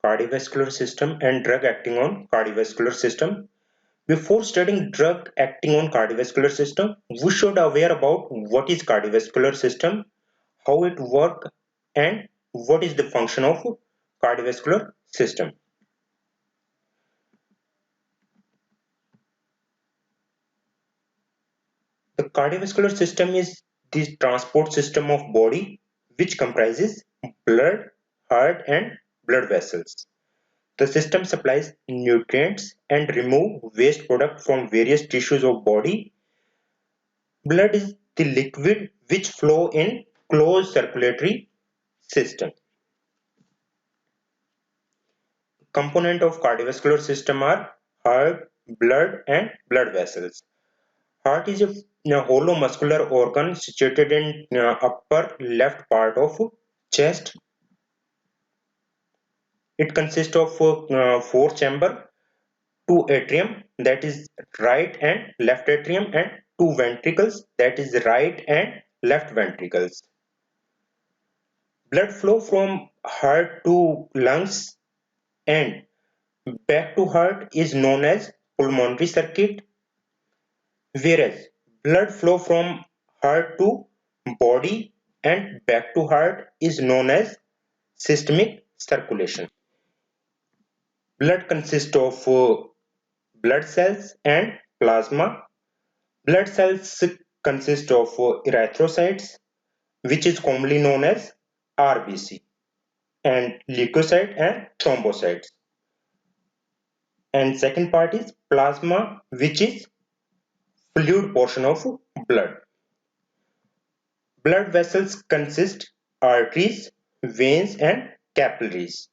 cardiovascular system and drug acting on cardiovascular system. Before studying drug acting on cardiovascular system, we should aware about what is cardiovascular system, how it work, and what is the function of cardiovascular system. The cardiovascular system is the transport system of body which comprises blood, heart, and blood vessels. The system supplies nutrients and remove waste product from various tissues of body. Blood is the liquid which flow in closed circulatory system. Component of cardiovascular system are heart, blood, and blood vessels. Heart is a hollow muscular organ situated in upper left part of chest. It consists of four chamber, two atrium, that is right and left atrium, and two ventricles, that is right and left ventricles. Blood flow from heart to lungs and back to heart is known as pulmonary circuit, whereas blood flow from heart to body and back to heart is known as systemic circulation. Blood consists of blood cells and plasma. Blood cells consist of erythrocytes, which is commonly known as RBC, and leukocyte and thrombocytes. And second part is plasma, which is fluid portion of blood. Blood vessels consist arteries, veins, and capillaries.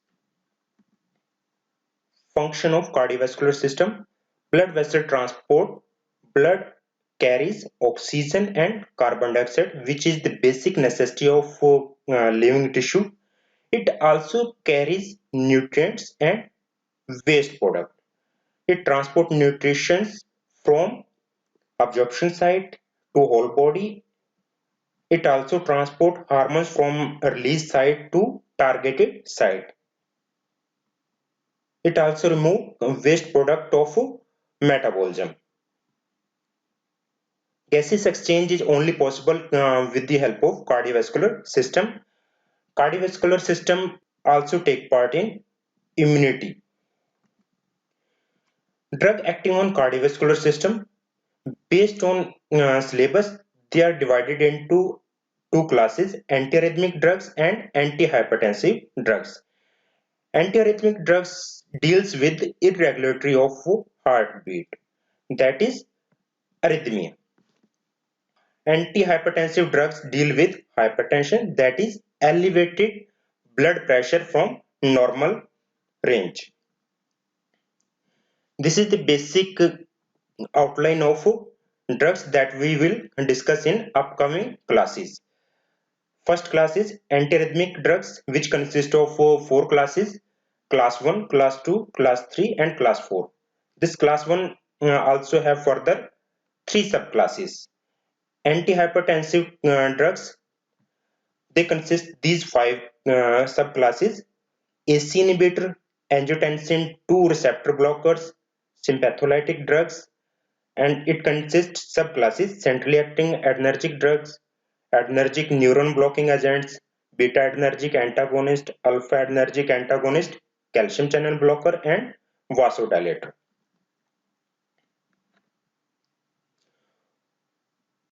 Function of cardiovascular system. Blood vessel transport. Blood carries oxygen and carbon dioxide, which is the basic necessity of living tissue. It also carries nutrients and waste product. It transports nutrition from absorption site to whole body. It also transports hormones from release site to targeted site. It also removes waste product of metabolism. Gaseous exchange is only possible with the help of cardiovascular system. Cardiovascular system also take part in immunity. Drug acting on cardiovascular system. Based on syllabus, they are divided into two classes: antiarrhythmic drugs and antihypertensive drugs. Antiarrhythmic drugs deals with irregularity of heartbeat, that is arrhythmia. Antihypertensive drugs deal with hypertension, that is elevated blood pressure from normal range. This is the basic outline of drugs that we will discuss in upcoming classes. First class is antiarrhythmic drugs, which consist of four classes: class 1, class 2, class 3, and class 4. This class 1 also have further three subclasses. Antihypertensive drugs, they consist these five subclasses: AC inhibitor, angiotensin 2 receptor blockers, sympatholytic drugs, and it consists subclasses: centrally acting adrenergic drugs, adrenergic neuron blocking agents, beta adrenergic antagonist, alpha adrenergic antagonist, calcium channel blocker, and vasodilator.